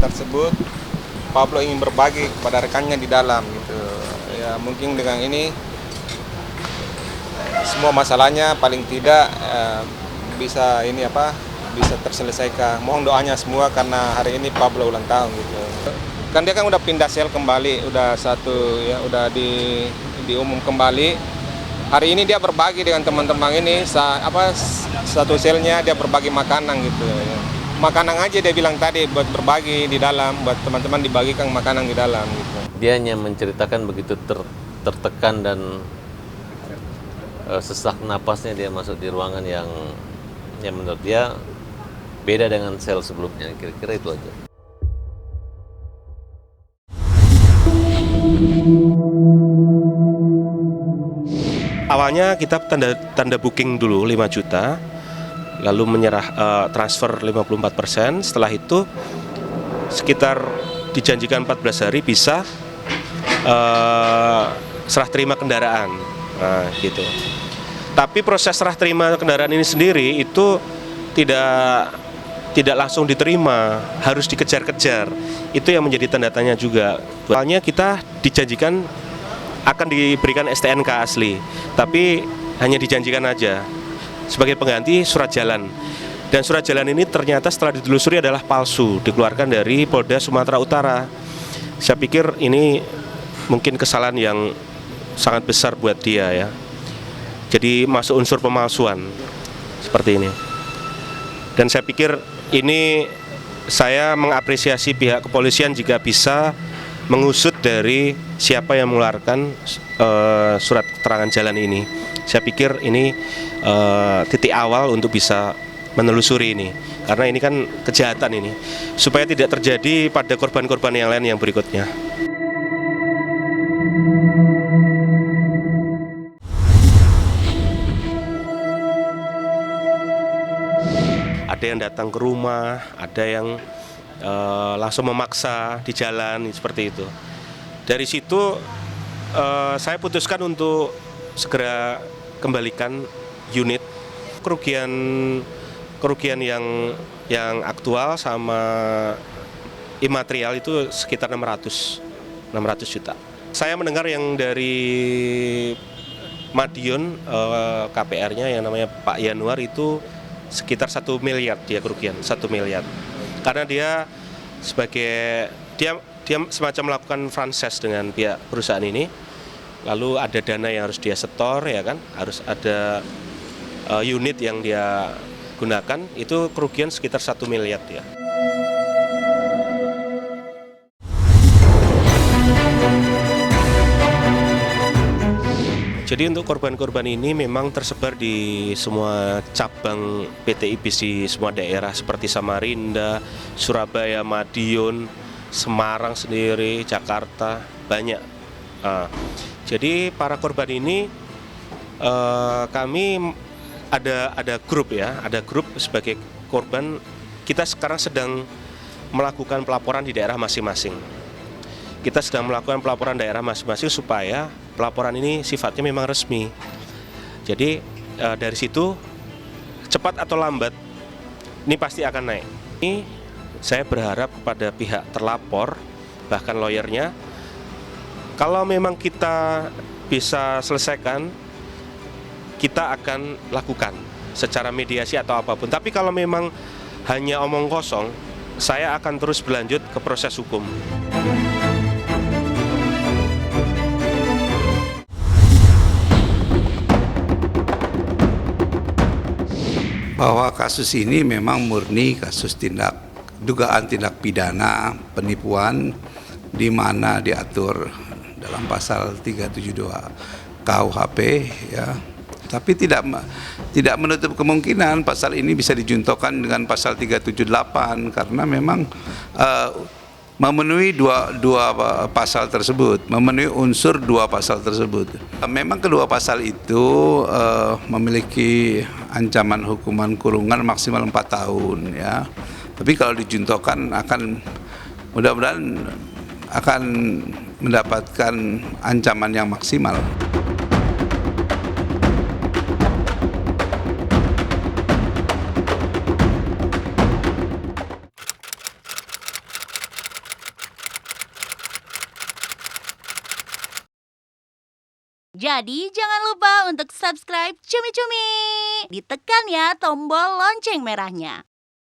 tersebut Pablo ingin berbagi kepada rekannya di dalam gitu. Ya mungkin dengan ini semua masalahnya paling tidak bisa bisa terselesaikan. Mohon doanya semua karena hari ini Pablo ulang tahun gitu. Kan dia kan udah pindah sel kembali, udah udah diumum kembali. Hari ini dia berbagi dengan teman-teman ini satu selnya dia berbagi makanan gitu. Makanan aja dia bilang tadi buat berbagi di dalam, buat teman-teman dibagikan makanan di dalam gitu. Dia hanya menceritakan begitu tertekan dan sesak napasnya dia masuk di ruangan yang menurut dia beda dengan sel sebelumnya, kira-kira itu aja. Awalnya kita tanda booking dulu 5 juta, lalu menyerah transfer 54%. Setelah itu sekitar dijanjikan 14 hari bisa serah terima kendaraan, gitu. Tapi proses serah terima kendaraan ini sendiri itu tidak langsung diterima, harus dikejar-kejar. Itu yang menjadi tanda tanya juga. Awalnya kita dijanjikan akan diberikan STNK asli, tapi hanya dijanjikan aja sebagai pengganti surat jalan. Dan surat jalan ini ternyata setelah ditelusuri adalah palsu, dikeluarkan dari Polda Sumatera Utara. Saya pikir ini mungkin kesalahan yang sangat besar buat dia ya. Jadi masuk unsur pemalsuan seperti ini. Dan saya pikir ini saya mengapresiasi pihak kepolisian jika bisa mengusut dari siapa yang mengeluarkan surat keterangan jalan ini. Saya pikir ini titik awal untuk bisa menelusuri ini, karena ini kan kejahatan ini, supaya tidak terjadi pada korban-korban yang lain yang berikutnya. Ada yang datang ke rumah, ada yang langsung memaksa di jalan seperti itu. Dari situ saya putuskan untuk segera kembalikan unit. Kerugian yang aktual sama imaterial itu sekitar 600 juta. Saya mendengar yang dari Madiun, KPR-nya yang namanya Pak Yanuar itu sekitar 1 miliar dia kerugian, 1 miliar. Karena dia semacam melakukan franchise dengan pihak perusahaan ini, lalu ada dana yang harus dia setor, ya kan, harus ada unit yang dia gunakan, itu kerugian sekitar 1 miliar dia. Jadi untuk korban-korban ini memang tersebar di semua cabang PT IBIS di semua daerah seperti Samarinda, Surabaya, Madiun, Semarang sendiri, Jakarta, banyak. Jadi para korban ini kami ada grup ya, ada grup sebagai korban. Kita sekarang sedang melakukan pelaporan di daerah masing-masing. Kita sedang melakukan pelaporan daerah masing-masing supaya pelaporan ini sifatnya memang resmi. Jadi dari situ cepat atau lambat ini pasti akan naik. Ini saya berharap kepada pihak terlapor, bahkan lawyernya, kalau memang kita bisa selesaikan, kita akan lakukan secara mediasi atau apapun. Tapi kalau memang hanya omong kosong, saya akan terus berlanjut ke proses hukum. Bahwa kasus ini memang murni kasus dugaan tindak pidana penipuan, di mana diatur dalam pasal 372 KUHP ya. Tapi tidak menutup kemungkinan pasal ini bisa dijuntokan dengan pasal 378 karena memang memenuhi dua pasal tersebut, memenuhi unsur dua pasal tersebut. Memang kedua pasal itu memiliki ancaman hukuman kurungan maksimal 4 tahun ya. Tapi kalau dijuntokan mudah-mudahan akan mendapatkan ancaman yang maksimal. Jadi jangan lupa untuk subscribe Cumi Cumi. Ditekan ya tombol lonceng merahnya.